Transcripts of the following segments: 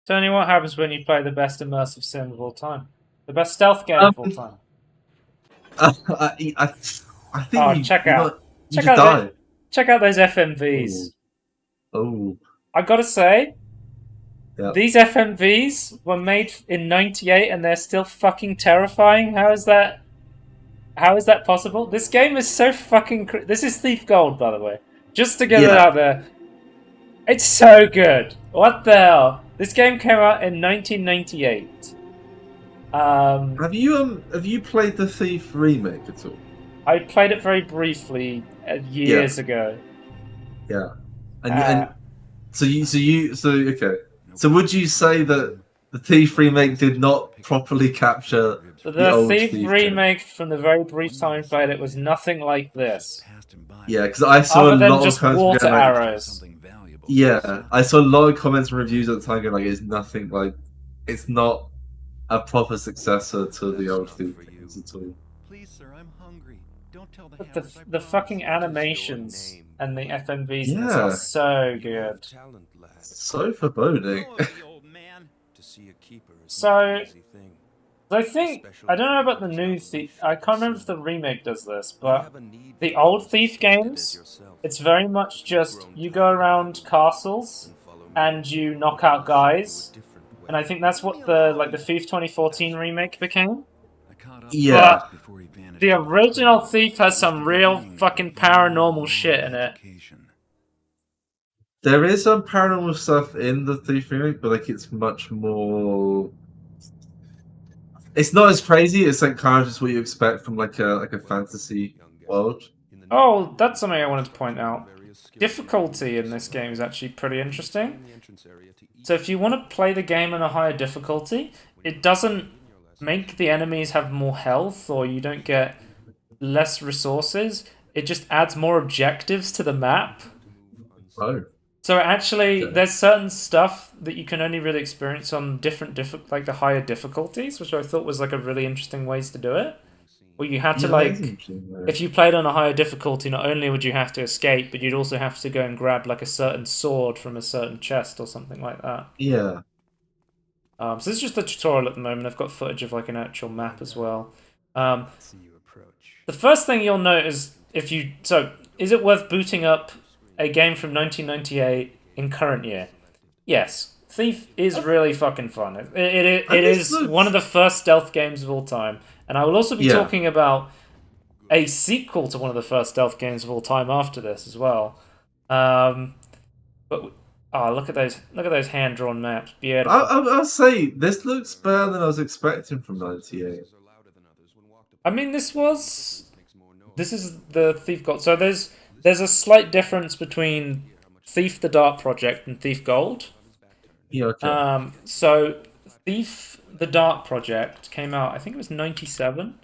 Tony, what happens when you play the best immersive sim of all time? The best stealth game Um, of all time? I think Oh, you check just out the, die. check out those Oh, FMVs. oh, I gotta say, yeah, these FMVs were made in '98 and they're still fucking terrifying. How is that? How is that possible? This game is so fucking. This is Thief Gold, by the way. Just to get it yeah. out there, it's so good. What the hell? This game came out in 1998. Um, Have you played the Thief remake at all? I played it very briefly Yeah, years ago. yeah. Uh, And so okay. So would you say that the Thief remake did not properly capture the the old Thief Thief game? remake, from the very brief time I played it, was nothing like this. Yeah, because I saw a Other than lot of just comments water going like, arrows. yeah, I saw a lot of comments and reviews at the time going like, it's nothing like, it's not a proper successor to the old Thief games at all. But the fucking animations and the FMVs in this are Yeah, so good. so foreboding. So I think I don't know about the new Thief. I can't remember if the remake does this, but the old Thief games, it's very much just you go around castles and you knock out guys, and I think that's what the Thief 2014 remake became. Yeah, But the original Thief has some real fucking paranormal shit in it. there is some paranormal stuff in the Thief remake, but like it's much more. It's not as crazy. It's like kind of just what you expect from like a fantasy world. Oh, that's something I wanted to point out. Difficulty in this game is actually pretty interesting. So if you want to play the game on a higher difficulty, it doesn't make the enemies have more health or you don't get less resources. It just adds more objectives to the map. Oh, So actually, okay. there's certain stuff that you can only really experience on like the higher difficulties, which I thought was like a really interesting ways to do it. Where you had to Yeah, that is like, interesting. if you played on a higher difficulty, not only would you have to escape, but you'd also have to go and grab like a certain sword from a certain chest or something like that. Yeah. So this is just the tutorial at the moment. I've got footage of like an actual map as well. Um, the first thing you'll note is is it worth booting up a game from 1998 in current year? Yes. Thief is really fucking fun. It And this is one of looks. the first stealth games of all time. And I will also be Yeah. talking about a sequel to one of the first stealth games of all time after this as well. Um, but oh, look at those hand drawn maps, beautiful. I'll say this looks better than I was expecting from '98. I mean, this is the Thief Gold. So there's a slight difference between Thief the Dark Project and Thief Gold. Yeah. Okay. So Thief the Dark Project came out, I think it was '97.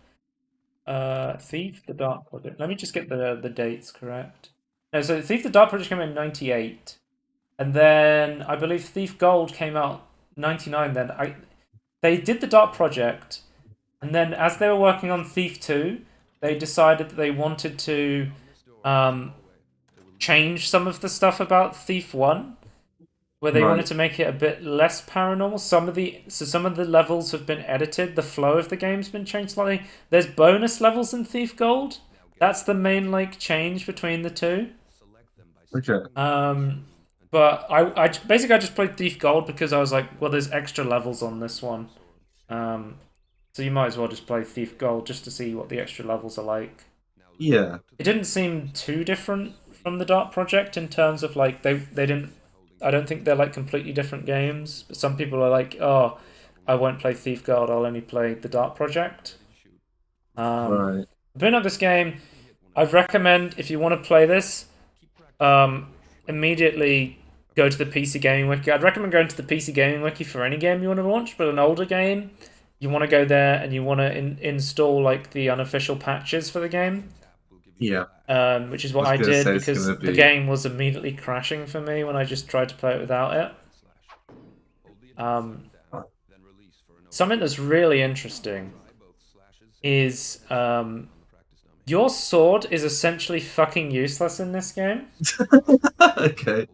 Thief the Dark Project. Let me just get the dates correct. No, so Thief the Dark Project came out in '98, and then I believe Thief Gold came out '99. Then they did the Dark Project, and then as they were working on Thief 2, they decided that they wanted to um, change some of the stuff about Thief 1, where they wanted Right. to make it a bit less paranormal. Some of the levels have been edited. The flow of the game's been changed slightly. There's bonus levels in Thief Gold. That's the main like change between the two. Okay. But I basically I just played Thief Gold because I was like, well, there's extra levels on this one. Um, so you might as well just play Thief Gold just to see what the extra levels are like. Yeah. It didn't seem too different from the Dark Project in terms of like they didn't. I don't think they're like completely different games. But some people are like, oh, I won't play Thief Guard. I'll only play the Dark Project. Right. Putting up this game, I'd recommend if you want to play this, um, immediately go to the PC Gaming Wiki. I'd recommend going to the PC Gaming Wiki for any game you want to launch, but an older game, you want to go there and you want to install like the unofficial patches for the game. Yeah. Which is I what was I gonna did say it's because gonna the be. game was immediately crashing for me when I just tried to play it without it. Um, Something that's really interesting is your sword is essentially fucking useless in this game. Okay.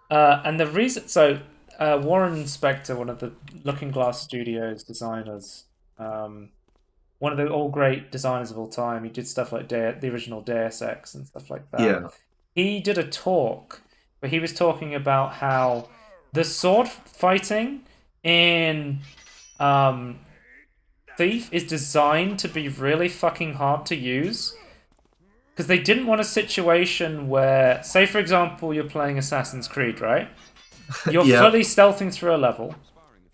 And the reason, so Warren Spector, one of the Looking Glass Studios designers, one of the all great designers of all time. He did stuff like the original Deus Ex and stuff like that. Yeah. He did a talk where he was talking about how the sword fighting in Thief is designed to be really fucking hard to use because they didn't want a situation where, say for example, you're playing Assassin's Creed, right? You're Yeah. fully stealthing through a level,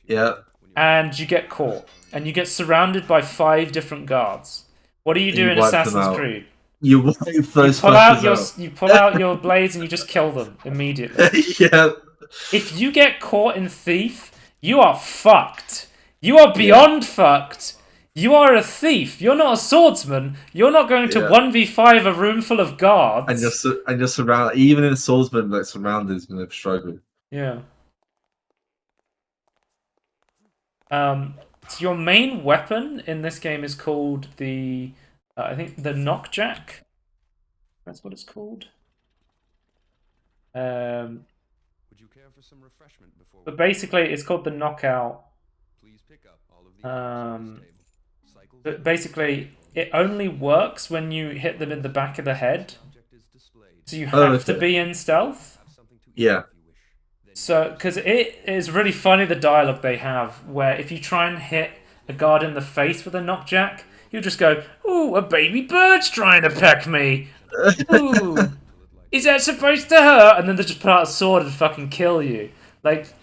Yeah. and you get caught, and you get surrounded by 5 different guards. What do you And do you in wipe them Assassin's out. Creed? You wipe You those pull out fuckers your out. you pull out your blades and you just kill them immediately. Yeah. If you get caught in Thief, you are fucked. You are beyond fucked. You are a thief. You're not a swordsman. You're not going to Yeah. 1v5 a room full of guards. And you're surrounded. Even in a swordsman, like surrounded, is going to struggle. Yeah. So your main weapon in this game is called the, I think the knockjack. That's what it's called. Would you care for some refreshment before But basically, it's called the knockout. Please pick up all of the But basically, it only works when you hit them in the back of the head. So you have to be in stealth. Yeah. So, because it is really funny the dialogue they have, where if you try and hit a guard in the face with a knockjack, he'll just go, "Ooh, a baby bird's trying to peck me. Ooh, is that supposed to hurt?" And then they just put out a sword and fucking kill you. Like,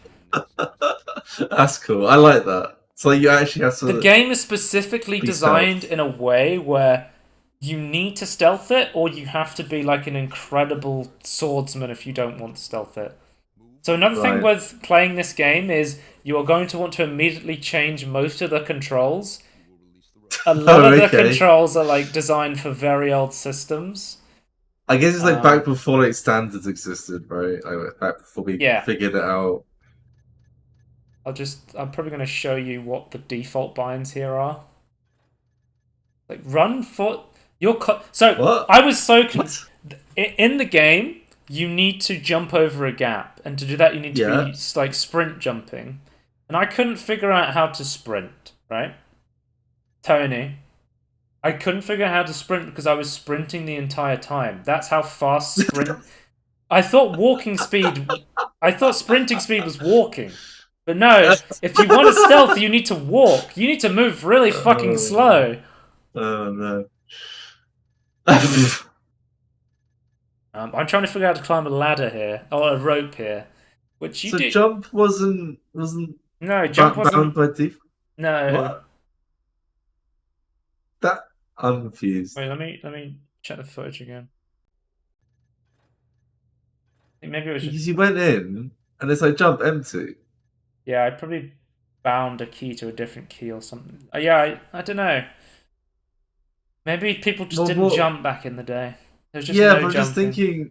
That's cool. I like that. So you actually have to. the game is specifically be designed stealth. in a way where you need to stealth it, or you have to be like an incredible swordsman if you don't want to stealth it. So another thing Right. with playing this game is you are going to want to immediately change most of the controls. A lot of the controls are like designed for very old systems. I guess it's like back before like standards existed, right? Like back before we figured it out. I'm probably going to show you what the default binds here are. Like run foot. What? I was so in the game. You need to jump over a gap, and to do that, you need to be like sprint jumping. And I couldn't figure out how to sprint. Right, Tony. I couldn't figure out how to sprint because I was sprinting the entire time. That's how fast sprint. I thought sprinting speed was walking. But no, if you want to stealth, you need to walk. You need to move really fucking slow. Oh no. I'm trying to figure out how to climb a ladder here, or a rope here, which you do. Jump wasn't no jump wasn't bound by default. No. What? That I'm confused. Wait, let me check the footage again. I think maybe it was just... Because you went in and it's like jump empty. Yeah, I probably bound a key to a different key or something. Yeah, I don't know. Maybe people just didn't jump back in the day. There's just no but I'm just thinking,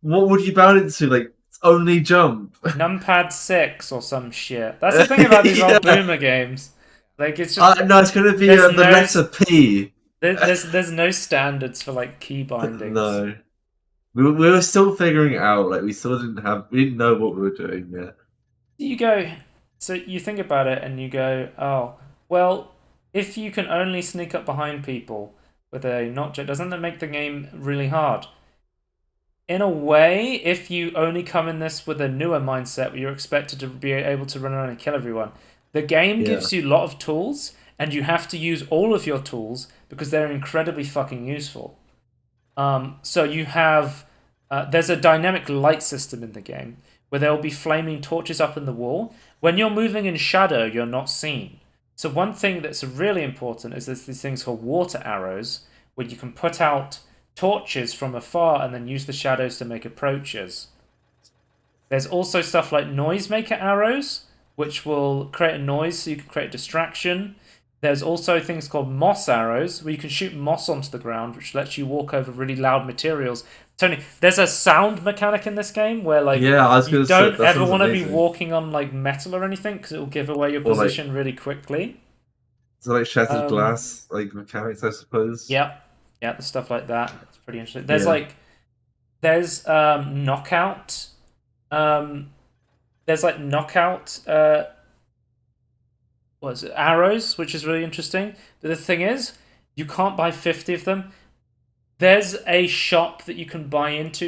what would you bound it to? Like, only jump. Numpad 6 or some shit. That's the thing about these old boomer games. Like, it's just... no, it's going to be the letter P. There's no standards for, like, key bindings. No. We were still figuring it out. Like, we didn't know what we were doing yet. You go... So you think about it and you go, oh, well, if you can only sneak up behind people with a knockjack, doesn't that make the game really hard? In a way, if you only come in this with a newer mindset where you're expected to be able to run around and kill everyone, the game gives you a lot of tools, and you have to use all of your tools because they're incredibly fucking useful. So you have... there's a dynamic light system in the game where there will be flaming torches up in the wall. When you're moving in shadow, you're not seen. So one thing that's really important is there's these things called water arrows, where you can put out torches from afar and then use the shadows to make approaches. There's also stuff like noisemaker arrows, which will create a noise so you can create a distraction. There's also things called moss arrows, where you can shoot moss onto the ground, which lets you walk over really loud materials. Tony, there's a sound mechanic in this game where, like, you don't ever want to be walking on, like, metal or anything because it will give away your position really quickly. So, like, shattered glass, like, mechanics, I suppose. Yeah, the stuff like that. It's pretty interesting. There's, knockout there's like knockout what is it, arrows, which is really interesting. But the thing is, you can't buy 50 of them. There's a shop that you can buy into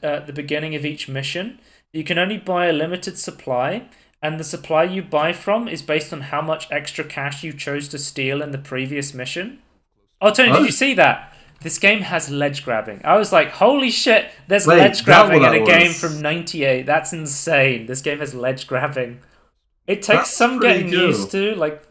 at the beginning of each mission. You can only buy a limited supply, and the supply you buy from is based on how much extra cash you chose to steal in the previous mission. Oh, Tony, did Oh, you see that? This game has ledge grabbing. I was like, holy shit, there's wait, ledge that what grabbing in that a game from was? '98. That's insane. This game has ledge grabbing. It takes That's some pretty getting used cool. to, like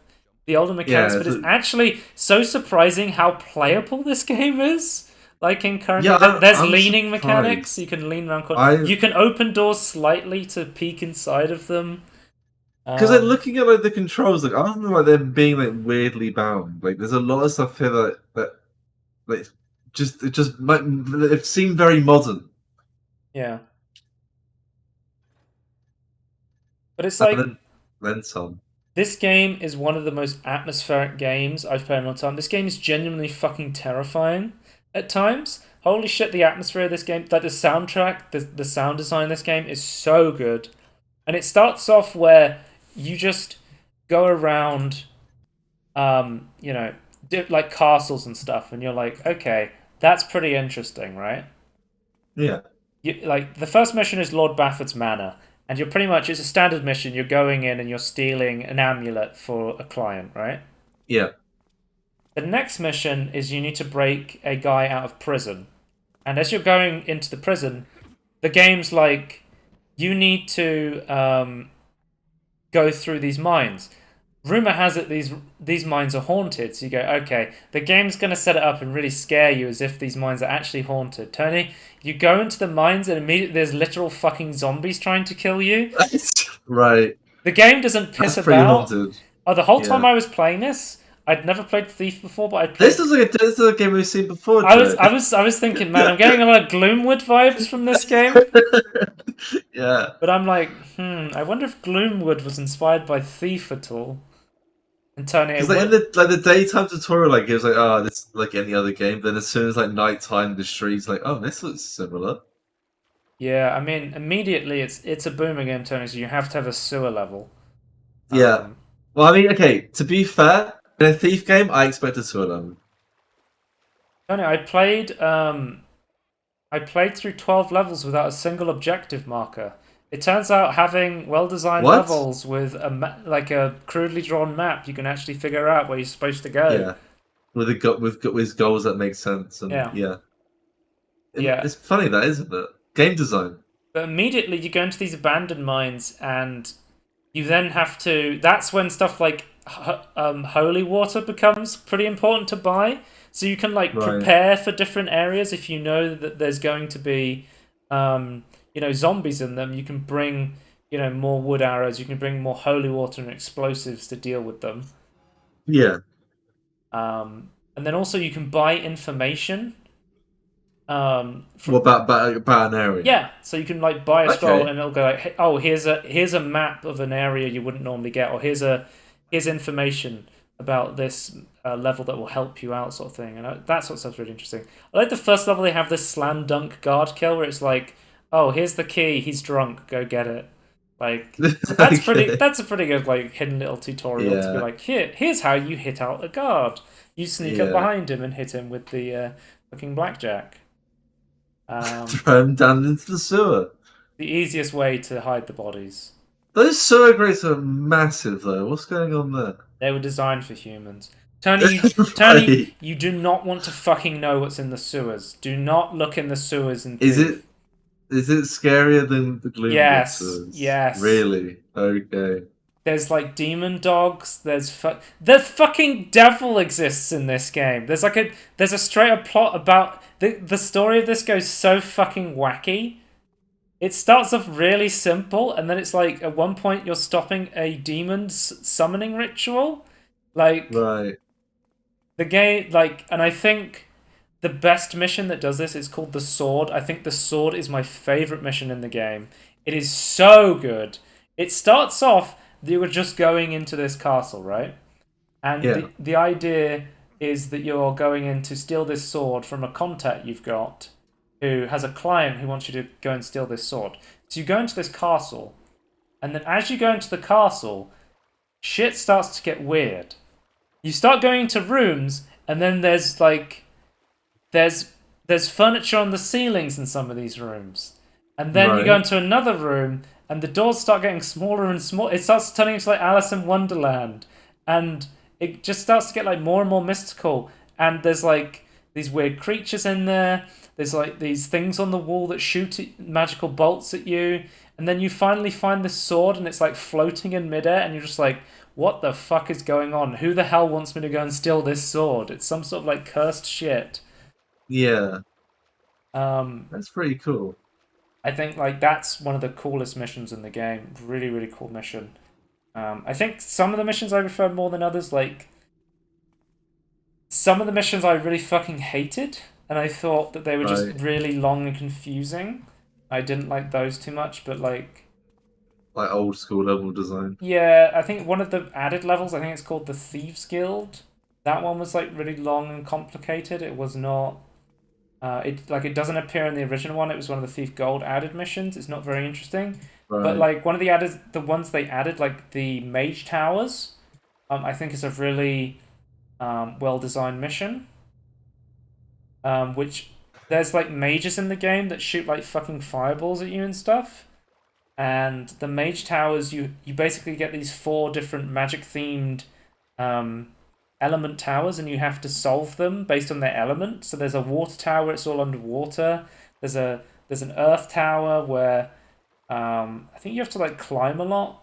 the older mechanics, Yeah, but it's actually so surprising how playable this game is. Like in currently, yeah, there's I'm leaning mechanics. surprised. You can lean around corners. I You can open doors slightly to peek inside of them. Because like Um, looking at like the controls, like I don't know, like them being like weirdly bound. Like there's a lot of stuff here that like just it just might it seemed very modern. yeah, but it's And like then some. this game is one of the most atmospheric games I've played in a long time. This game is genuinely fucking terrifying at times. Holy shit, the atmosphere of this game, like the soundtrack, the sound design of this game is so good. And it starts off where you just go around, you know, like castles and stuff, and you're like, okay, that's pretty interesting, right? Yeah, Like the first mission is Lord Bafford's Manor, and you're pretty much it's a standard mission. You're going in and you're stealing an amulet for a client, right? yeah, The next mission is you need to break a guy out of prison, and as you're going into the prison, the game's like you need to go through these mines. Rumor has it these mines are haunted. So you go, okay, the game's gonna set it up and really scare you as if these mines are actually haunted. Tony, you go into the mines and immediately there's literal fucking zombies trying to kill you. right. The game doesn't piss That's pretty about. haunted. Oh, the whole time Yeah, I was playing this, I'd never played Thief before, but I this played. is like this is a game we've seen before, I was, Joe. I was, I was thinking, man, I'm getting a lot of Gloomwood vibes from this game. Yeah, But I'm like, I wonder if Gloomwood was inspired by Thief at all. And Tony, because it like in would. the daytime tutorial, like it was like oh this like any other game. Then as soon as like nighttime, the streets like oh this looks similar. Yeah, I mean, immediately it's a boomer game, Tony, so you have to have a sewer level. Yeah. Um, Well, I mean, okay. To be fair, in a thief game, I expected to level. Tony, I played through 12 levels without a single objective marker. It turns out having well-designed What? levels with like a crudely drawn map, you can actually figure out where you're supposed to go. Yeah. With goals that make sense and Yeah, yeah. yeah. It's funny that isn't it? Game design. But immediately you go into these abandoned mines and you then have to. That's when stuff like holy water becomes pretty important to buy. So you can like Right. prepare for different areas if you know that there's going to be, zombies in them. You can bring, more wood arrows. You can bring more holy water and explosives to deal with them. Yeah. And then also you can buy information. What about an area? Yeah, so you can like buy a scroll Okay. and it'll go like, oh, here's a map of an area you wouldn't normally get, or here's information about this level that will help you out, sort of thing. And that sort of stuff's really interesting. I like the first level they have this slam dunk guard kill where it's like, oh, here's the key, he's drunk, go get it. Like Okay. that's a pretty good like hidden little tutorial to be Yeah. like, here's how you hit out a guard. You sneak up Yeah. behind him and hit him with the fucking blackjack. Throw him down into the sewer. The easiest way to hide the bodies. Those sewer grates are massive though. What's going on there? They were designed for humans. Tony, Right. you do not want to fucking know what's in the sewers. Do not look in the sewers in Is Thief. it is it scarier than the Gloom Yes, Monsters? yes. Really? Okay. There's like demon dogs. The fucking devil exists in this game. There's a straight up plot about the story of this goes so fucking wacky. It starts off really simple, and then it's like at one point you're stopping a demon's summoning ritual. Like Right. the game, and I think the best mission that does this is called the Sword. I think the Sword is my favorite mission in the game. It is so good. It starts off that you were just going into this castle, right? And Yeah. the idea is that you're going in to steal this sword from a contact you've got who has a client who wants you to go and steal this sword. So you go into this castle, and then as you go into the castle, shit starts to get weird. You start going into rooms, and then there's there's furniture on the ceilings in some of these rooms, and then you go Right. into another room, and the doors start getting smaller and smaller. It starts turning into like Alice in Wonderland, and it just starts to get like more and more mystical. And there's like these weird creatures in there. There's like these things on the wall that shoot magical bolts at you, and then you finally find this sword, and it's like floating in midair, and you're just like, what the fuck is going on? Who the hell wants me to go and steal this sword? It's some sort of like cursed shit. Yeah, Um, that's pretty cool. I think like that's one of the coolest missions in the game. Really, really cool mission. I think some of the missions I prefer more than others. Like some of the missions I really fucking hated, and I thought that they were just Right. really long and confusing. I didn't like those too much, but like Like old school level design. yeah, I think one of the added levels, I think it's called the Thieves Guild. That one was like really long and complicated. It was not. It doesn't appear in the original one. It was one of the Thief Gold added missions. It's not very interesting, but Right. like one of the ones they added, like the Mage Towers, I think is a really well designed mission. Which there's like mages in the game that shoot like fucking fireballs at you and stuff. And the Mage Towers, you basically get these four different magic themed um, element towers, and you have to solve them based on their element. So there's a water tower; it's all underwater. There's an earth tower where I think you have to like climb a lot.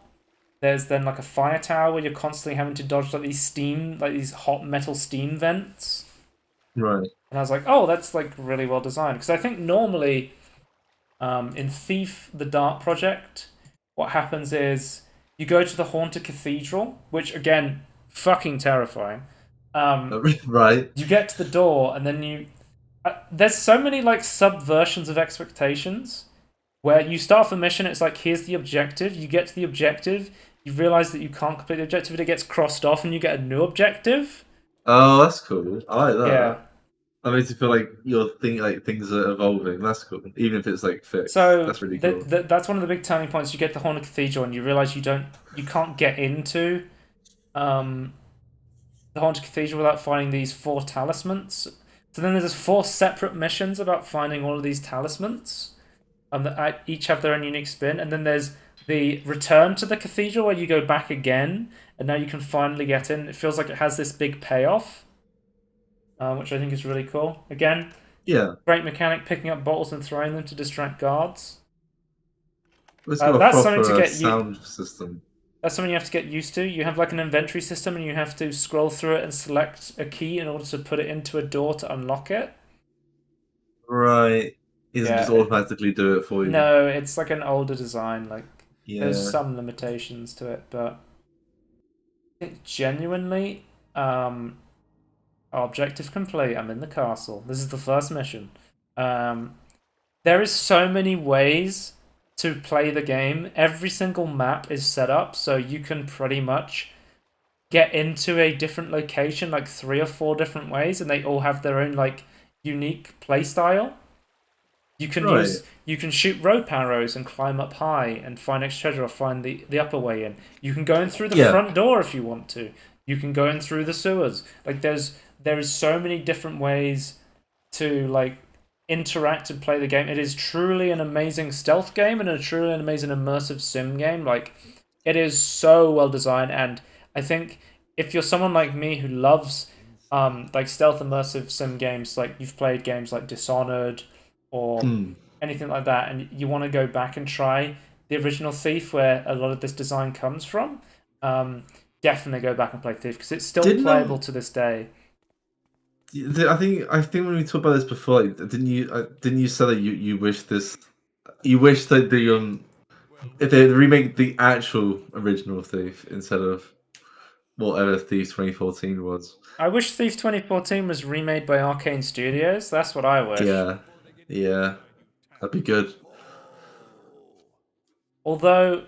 There's then like a fire tower where you're constantly having to dodge like these hot metal steam vents. Right. And I was like, oh, that's like really well designed, because I think normally in Thief the Dark Project, what happens is you go to the Haunted Cathedral, which again, fucking terrifying. Right. You get to the door, and then you. There's so many like subversions of expectations where you start off a mission, it's like, here's the objective. You get to the objective, you realize that you can't complete the objective, and it gets crossed off, and you get a new objective. Oh, that's cool. I like Yeah. that. That makes you feel like you're thinking like things are evolving. That's cool. Even if it's like fixed. So That's really cool. that's one of the big turning points. You get the Haunted Cathedral, and you realize you can't get into um, the Haunted Cathedral without finding these four talismans. So then there's four separate missions about finding all of these talismans, that each have their own unique spin. And then there's the return to the cathedral where you go back again, and now you can finally get in. It feels like it has this big payoff, which I think is really cool. Again, Yeah. great mechanic, picking up bottles and throwing them to distract guards. It's got a That's something to proper get you. sound system. That's something you have to get used to. You have like an inventory system, and you have to scroll through it and select a key in order to put it into a door to unlock it. Right. It doesn't just Yeah. automatically do it for you. No, it's like an older design. Like there's Yeah. some limitations to it, but I think genuinely, objective complete. I'm in the castle. This is the first mission. There is so many ways to play the game. Every single map is set up so you can pretty much get into a different location like 3 or 4 different ways, and they all have their own like unique play style. Right. You can shoot rope arrows and climb up high and find extra treasure, or find the upper way in. You can go in through the Yeah. front door if you want to. You can go in through the sewers. Like there is so many different ways to like interact and play the game. It is truly an amazing stealth game and a truly an amazing immersive sim game. Like it is so well designed, and I think if you're someone like me who loves like stealth immersive sim games, like you've played games like Dishonored or Hmm. anything like that, and you want to go back and try the original Thief, where a lot of this design comes from, definitely go back and play Thief, because it's still Didn't playable to this day. I think when we talked about this before, like, didn't you say that you wish that the if they remake the actual original Thief instead of whatever Thief 2014 was. I wish Thief 2014 was remade by Arcane Studios. That's what I wish. Yeah, that'd be good. Although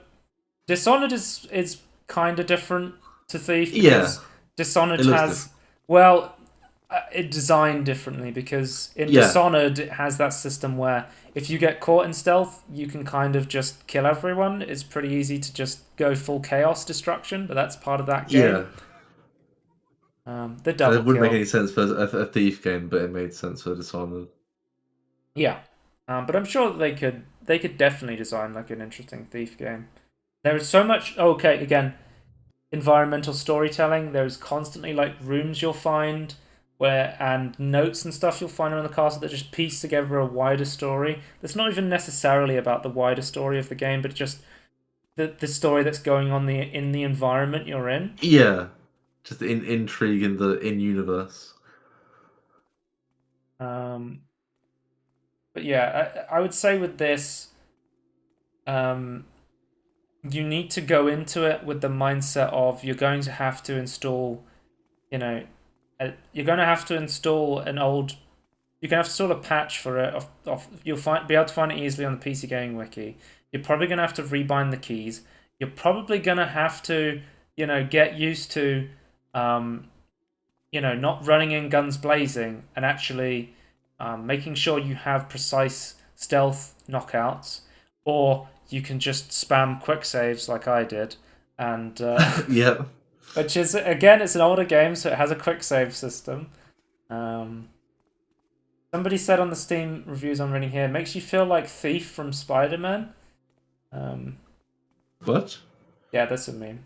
Dishonored is kind of different to Thief, Yeah, because Dishonored it looks has well, it designed differently because in Yeah, Dishonored it has that system where if you get caught in stealth, you can kind of just kill everyone. It's pretty easy to just go full chaos destruction, but that's part of that yeah. game. The It double wouldn't make kill, any sense for a thief game, but it made sense for Dishonored. yeah. But I'm sure they could definitely design like an interesting thief game. There is so much. Okay, again, environmental storytelling. There's constantly like rooms you'll find where and notes and stuff you'll find around the castle that just piece together a wider story. That's not even necessarily about the wider story of the game, but just the story that's going on in the environment you're in. Yeah, just the intrigue in the in universe. Um, but yeah, I would say with this, um, you need to go into it with the mindset of you're going to have to install, you know, you're going to have to install an old. You can have to install a patch for it. You'll be able to find it easily on the PC Gaming Wiki. You're probably going to have to rebind the keys. You're probably going to have to, get used to, um, not running in guns blazing and actually making sure you have precise stealth knockouts, or you can just spam quick saves like I did, and Yeah. which is again, it's an older game, so it has a quick save system. Um, Somebody said on the Steam reviews I'm reading here, makes you feel like Thief from Spider-Man. Um, What? yeah, that's a meme.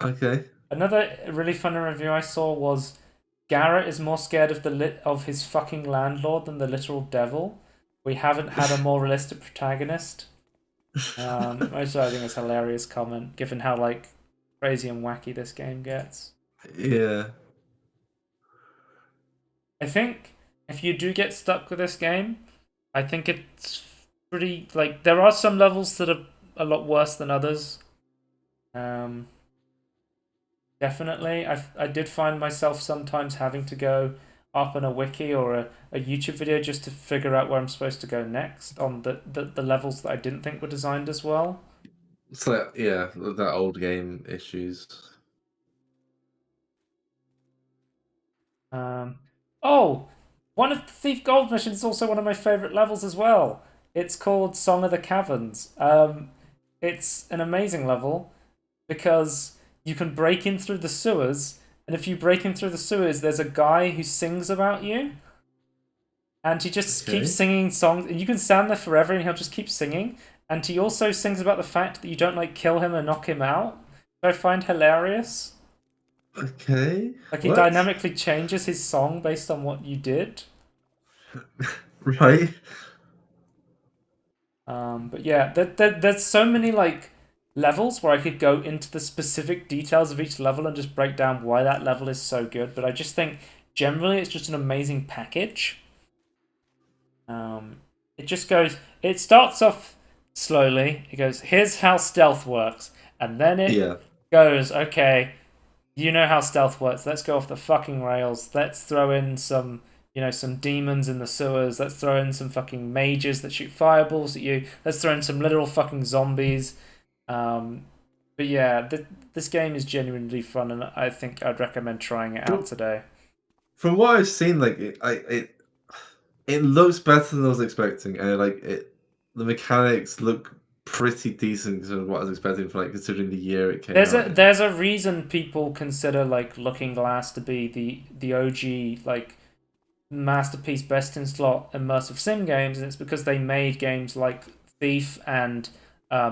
Okay. Another really funny review I saw was Garrett is more scared of of his fucking landlord than the literal devil. We haven't had a more realistic protagonist. Which I think is a hilarious comment, given how like crazy and wacky this game gets. Yeah. I think if you do get stuck with this game, I think it's pretty like there are some levels that are a lot worse than others. Um, Definitely, I did find myself sometimes having to go up on a wiki or a YouTube video just to figure out where I'm supposed to go next on the levels that I didn't think were designed as well. It's like yeah, that old game issues. Um, oh, one of the Thief Gold missions is also one of my favorite levels as well. It's called Song of the Caverns. It's an amazing level because you can break in through the sewers, and if you break in through the sewers, there's a guy who sings about you, and he just keeps Okay. singing songs, and you can stand there forever, and he'll just keep singing. And he also sings about the fact that you don't like kill him or knock him out, which I find hilarious. Okay. Like he What? dynamically changes his song based on what you did. Right. But yeah, there's so many like levels where I could go into the specific details of each level and just break down why that level is so good. But I just think generally it's just an amazing package. Um, it just goes. It starts off slowly. It goes, "Here's how stealth works," and then it Yeah. goes, "Okay, you know how stealth works. Let's go off the fucking rails. Let's throw in some, some demons in the sewers. Let's throw in some fucking mages that shoot fireballs at you. Let's throw in some literal fucking zombies." Um, but yeah, this game is genuinely fun, and I think I'd recommend trying it out From, today. from what I've seen, like it looks better than I was expecting, and the mechanics look pretty decent considering what I was expecting for like considering the year it came There's out a in. there's a reason people consider like Looking Glass to be the OG like masterpiece best in slot immersive sim games, and it's because they made games like Thief and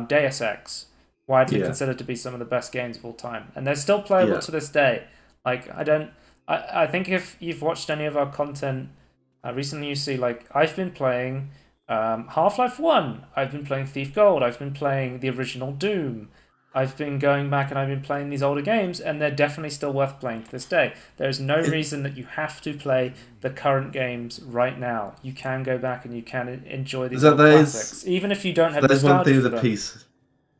Deus Ex, widely Yeah. considered to be some of the best games of all time, and they're still playable Yeah. to this day. Like I don't, I think if you've watched any of our content recently, you see like I've been playing Half-Life One, I've been playing Thief Gold, I've been playing the original Doom. I've been going back and I've been playing these older games, and they're definitely still worth playing to this day. There's no It, reason that you have to play the current games right now. You can go back and you can enjoy these that old that is classics, even if you don't have that is one nostalgia thing with for the them. piece,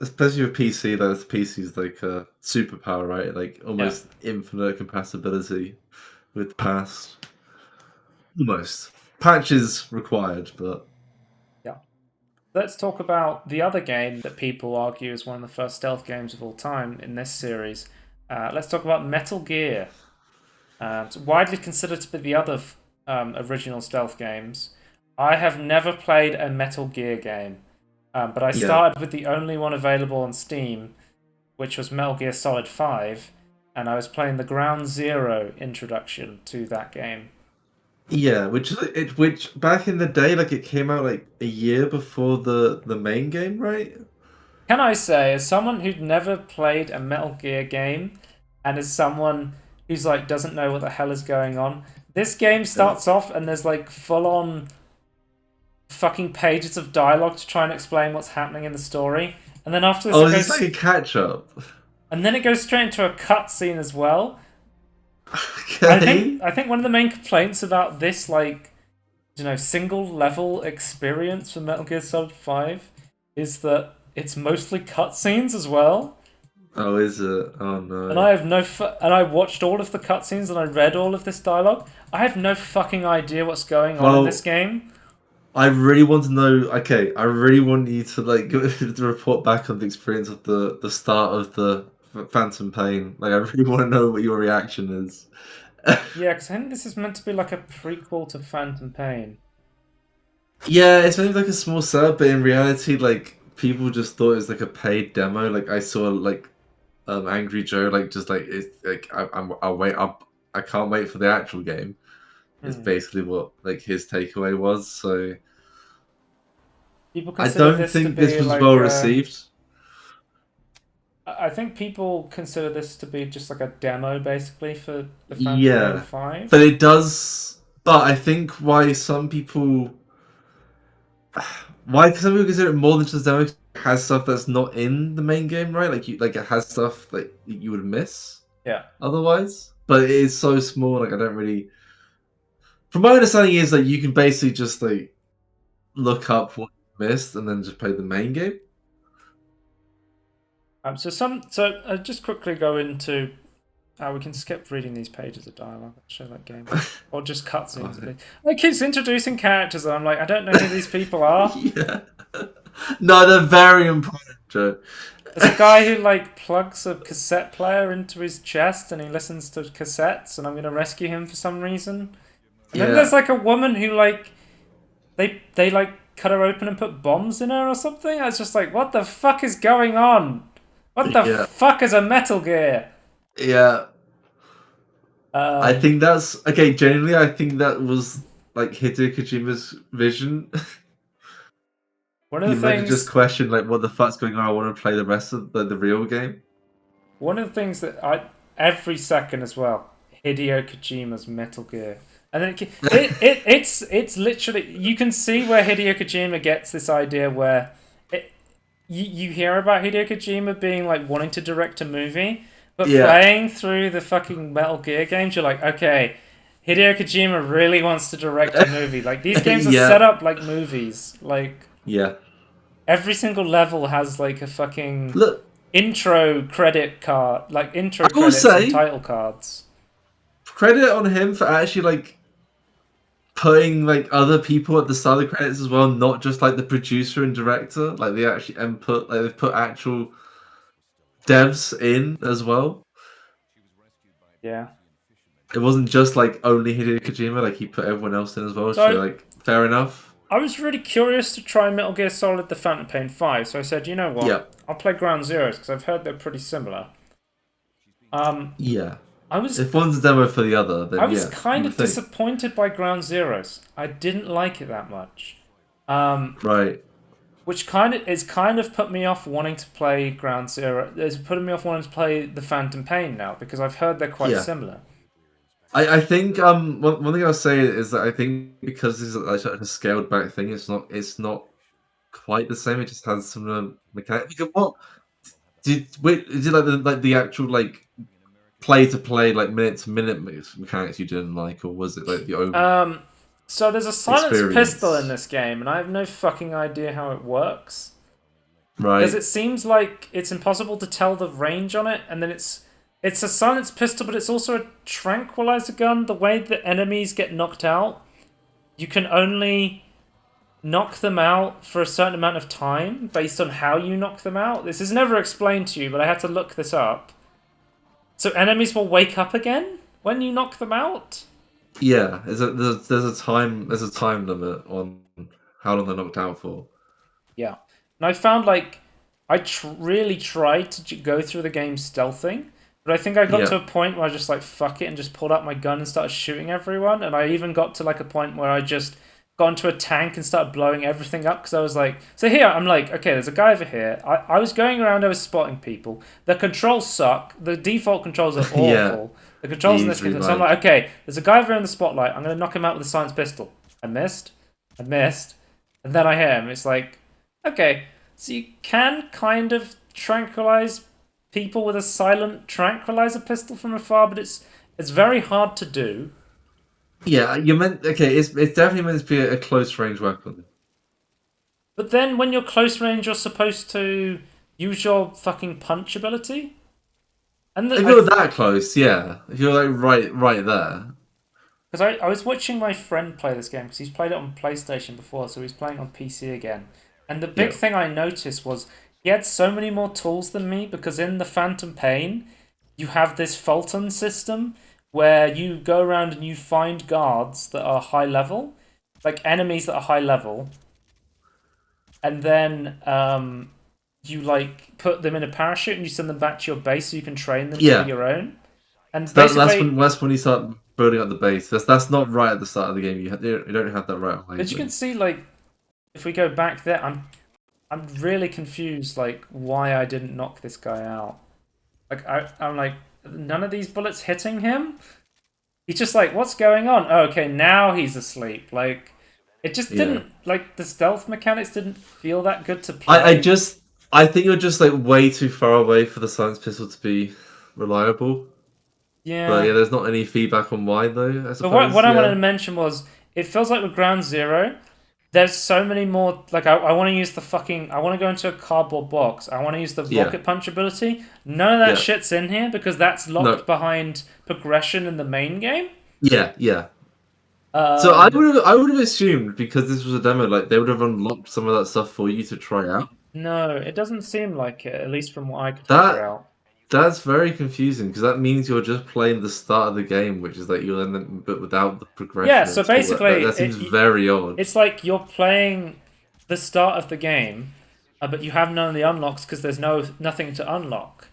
especially with PC. That the PC is like a superpower, right? Like Yeah, almost infinite compatibility with past. Almost patches required, but yeah. Let's talk about the other game that people argue is one of the first stealth games of all time in this series. Let's talk about Metal Gear. It's widely considered to be the other original stealth games. I have never played a Metal Gear game, but I Yeah. started with the only one available on Steam, which was Metal Gear Solid 5, and I was playing the Ground Zero introduction to that game. Yeah, which back in the day, like it came out like a year before the main game, right? Can I say, as someone who'd never played a Metal Gear game, and as someone who's like doesn't know what the hell is going on, this game Yeah. starts off and there's like full on fucking pages of dialogue to try and explain what's happening in the story, and then after this, Oh, it is goes, this like a catch up? and then it goes straight into a cutscene as well. Okay. I think one of the main complaints about this single level experience for Metal Gear Solid 5 is that it's mostly cutscenes as well. Oh, is it? Oh And no. I have and I watched all of the cutscenes and I read all of this dialogue. I have no fucking idea what's going on in this Well, game. I really want to know. Okay, I really want you to like to report back on the experience of the start of the Phantom Pain. Like, I really want to know what your reaction is. Yeah, because I think this is meant to be like a prequel to Phantom Pain. Yeah, it's only like a small setup, but in reality, like people just thought it was like a paid demo. Like I saw like Angry Joe like just like it's like I'll wait up. I can't wait for the actual game. Is Hmm. basically what like his takeaway was. So People I consider don't this to think this be was well like received. I think people consider this to be just like a demo, basically, for the Phantom Pain Yeah, 5. but it does. But I think why some people, why some people consider it more than just a demo, 'cause it has stuff that's not in the main game, right? Like like it has stuff like you would miss Yeah. otherwise. But it is so small. Like I don't really. From my understanding, is like you can basically just like look up what you missed and then just play the main game. So just quickly go into. We can skip reading these pages of dialogue. I'll show that game, or just cutscenes. Okay. It keeps introducing characters, and I'm like, I don't know who these people are. Yeah. No, they're very important, Joe. There's a guy who like plugs a cassette player into his chest, and he listens to cassettes, and I'm gonna rescue him for some reason. And then there's Yeah. like a woman who like they like cut her open and put bombs in her or something. I was just like, what the fuck is going on? What the Yeah. fuck is a Metal Gear? Yeah. I Um, think that's okay. Genuinely, I think that was like Hideo Kojima's vision. one of He the meant to just things question like, what the fuck's going on? I want to play the rest of the real game. One of the things that I every second as well, Hideo Kojima's Metal Gear, and then it's literally you can see where Hideo Kojima gets this idea where you hear about Hideo Kojima being like wanting to direct a movie, but Yeah. playing through the fucking Metal Gear games, you're like, okay, Hideo Kojima really wants to direct a movie. Like these games are Yeah. set up like movies. Like Yeah. every single level has like a fucking Look, intro credit card, like intro I will credits and say title cards. credit on him for actually like putting like other people at the start of the credits as well, not just like the producer and director. Like they actually input, like they've put actual devs in as well. Yeah. It wasn't just like only Hideo Kojima, like he put everyone else in as well. So- So like fair enough. I was really curious to try Metal Gear Solid: The Phantom Pain 5, so I said, you know what? Yeah. I'll play Ground Zeroes because I've heard they're pretty similar. Yeah. I was If one's a demo for the other, then I was yeah. kind you of would think. disappointed by Ground Zeroes. I didn't like it that much. Right. Which it's kind of put me off wanting to play Ground Zero. It's putting me off wanting to play The Phantom Pain now because I've heard they're quite Yeah. similar. I think one thing I'll say is that I think because this is like such a scaled back thing, it's not quite the same. It just has some mechanics. What did like the actual like play to play like minute to minute mechanics you didn't like, or was it like the over So there's a silenced experience? pistol in this game, and I have no fucking idea how it works. Right. Because it seems like it's impossible to tell the range on it, and then it's a silenced pistol, but it's also a tranquilizer gun. The way that enemies get knocked out, you can only knock them out for a certain amount of time based on how you knock them out. This is never explained to you, but I had to look this up. So enemies will wake up again, when you knock them out? Yeah, there's a time limit on how long they're knocked out for. Yeah. And I found like I really tried to go through the game stealthing, but I think I got to Yeah, a point where I just like fuck it and just pulled out my gun and started shooting everyone. And I even got to like a point where I just got into a tank and started blowing everything up because I was like, so here I'm like, okay, there's a guy over here. I was going around, I was spotting people. The controls suck. The default controls are yeah, awful. The the controls in this easily game. So I'm like like, okay, there's a guy over in the spotlight. I'm gonna knock him out with a science pistol. I missed. I missed. And then I hit him. It's like, okay, so you can kind of tranquilize people with a silent tranquilizer pistol from afar, but it's very hard to do. yeah. You meant okay. It's definitely meant to be a close range weapon. But then when you're close range, you're supposed to use your fucking punch ability. And If you're that close, yeah. If you're like right there, because I was watching my friend play this game because he's played it on PlayStation before, so he's playing on PC again. And the big yeah, thing I noticed was he had so many more tools than me because in the Phantom Pain, you have this Fulton system where you go around and you find guards that are high level, like enemies that are high level, and then you like put them in a parachute and you send them back to your base so you can train them to be yeah. your own. And So basically, that's when you start building up the base. That's not right at the start of the game. You don't have that right away. as you can see, like if we go back there, I'm really confused, like why I didn't knock this guy out. Like I'm like none of these bullets hitting him. He's just like, what's going on? Oh, okay, now he's asleep. Like it just Yeah. didn't like the stealth mechanics didn't feel that good to play. I think you're just like way too far away for the science pistol to be reliable. But Yeah. yeah, there's not any feedback on why though, I But suppose. what I wanted Yeah. to mention was it feels like with Ground Zero, there's so many more. Like I want to use the fucking. I want to go into a cardboard box. I want to use the Yeah. rocket punch ability. None of that Yeah. shit's in here because that's locked No. behind progression in the main game. Yeah, yeah. So Um, I would have assumed because this was a demo, like they would have unlocked some of that stuff for you to try out. no, it doesn't seem like it. At least from what I could figure That out. that's very confusing because that means you're just playing the start of the game, which is like you'll end up, but without the Yeah. progression So at all. basically, That seems very odd. it's like you're playing the start of the game, but you have none of the unlocks because there's nothing to unlock.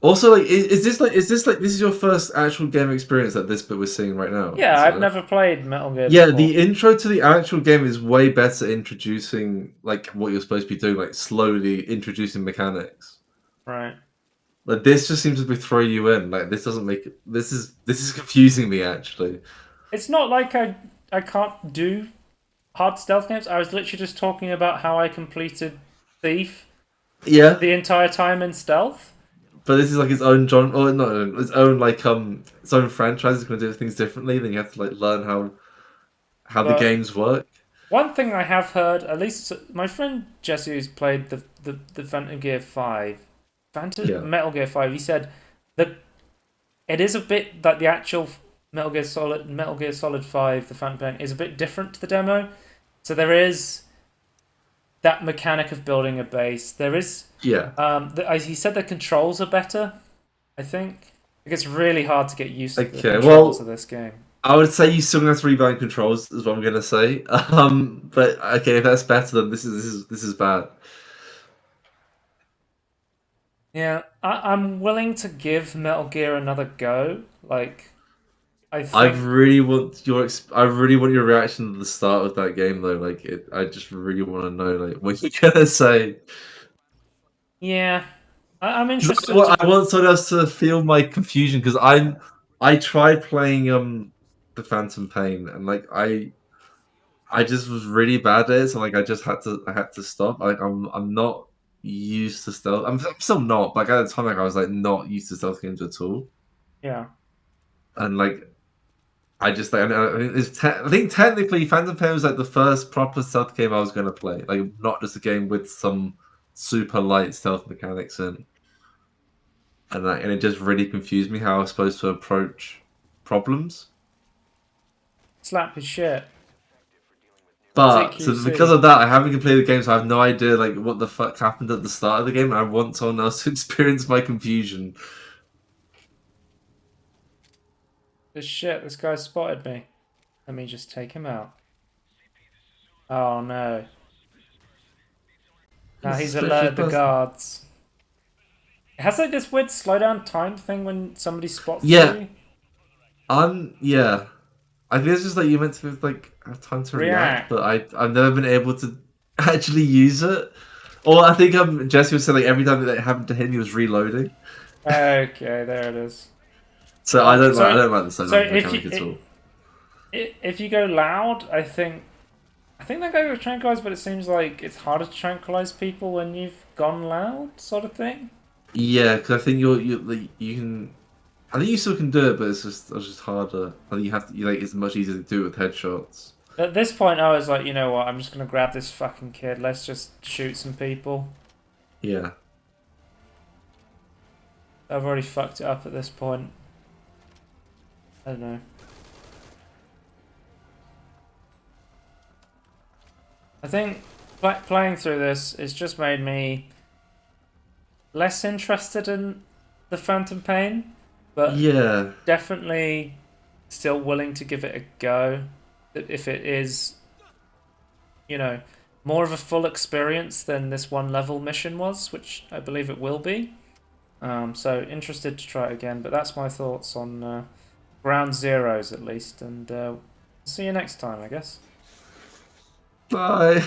Also, like, is this is your first actual game experience that this bit we're seeing right now? Yeah, Is I've it? never played Metal Gear Yeah, before. the intro to the actual game is way better introducing like what you're supposed to be doing, like slowly introducing mechanics. Right. Like this just seems to be throw you in. Like this doesn't make it. This is confusing me actually. It's not like I can't do hard stealth games. I was literally just talking about how I completed Thief Yeah, the entire time in stealth. but this is like its own genre, or not its own like its own franchise is going to do things differently. Then you have to like learn how the But games work. one thing I have heard, at least my friend Jesse, who's played the Phantom Gear 5, Yeah, Metal Gear 5, he said that it is a bit like the actual Metal Gear Solid 5, the Phantom Pain, is a bit different to the demo. So there is that mechanic of building a base. There is yeah. as he said, the controls are better. I think like it's really hard to get used to the Okay, controls well, of this game. I would say you still have to rebind controls, is what I'm gonna say. But okay, if that's better, then this is bad. Yeah, I'm willing to give Metal Gear another go. Like, I I think, really want I really want your reaction to the start of that game though. Like, I just really want to know like what you're gonna say. yeah, I'm 'Cause interested I to. want someone else to feel my confusion because I tried playing the Phantom Pain and like I just was really bad at it, so like I had to stop. Like I'm not used to stealth. I'm still not, but like, at the time like I was like not used to stealth games at all. Yeah, And like I just like I mean, I think technically Phantom Pain was like the first proper stealth game I was gonna play. Like not just a game with some super light stealth mechanics in. And it just really confused me how I was supposed to approach problems. slap his shit. But so CQC. because of that, I haven't completed the game, so I have no idea like what the fuck happened at the start of the game. And I want someone else to experience my confusion. This shit, this guy spotted me. Let me just take him out. Oh no. Now he's Suspicious alerted the person. guards. It has like this weird slowdown time thing when somebody spots Yeah, you. yeah. I think it's just like you meant to like have time to react, React. but I've never been able to actually use it. Or I think Jesse was saying like every time that it happened to him, he was reloading. Okay, there it is. So I don't like the So slowdown mechanic at all. if you go loud, I think that guy was tranquilized, but it seems like it's harder to tranquilize people when you've gone loud, sort of thing. Yeah, because I think you can. I think you still can do it, but it's just harder. I think you have to. Like it's much easier to do it with headshots. At this point, I was like, you know what? I'm just gonna grab this fucking kid. Let's just shoot some people. Yeah. I've already fucked it up at this point. I don't know. I think playing through this has just made me less interested in the Phantom Pain, but Yeah. definitely still willing to give it a go. If it is, you know, more of a full experience than this one level mission was, which I believe it will be. So interested to try it again, but that's my thoughts on Ground Zeroes at least, and see you next time, I guess. Bye.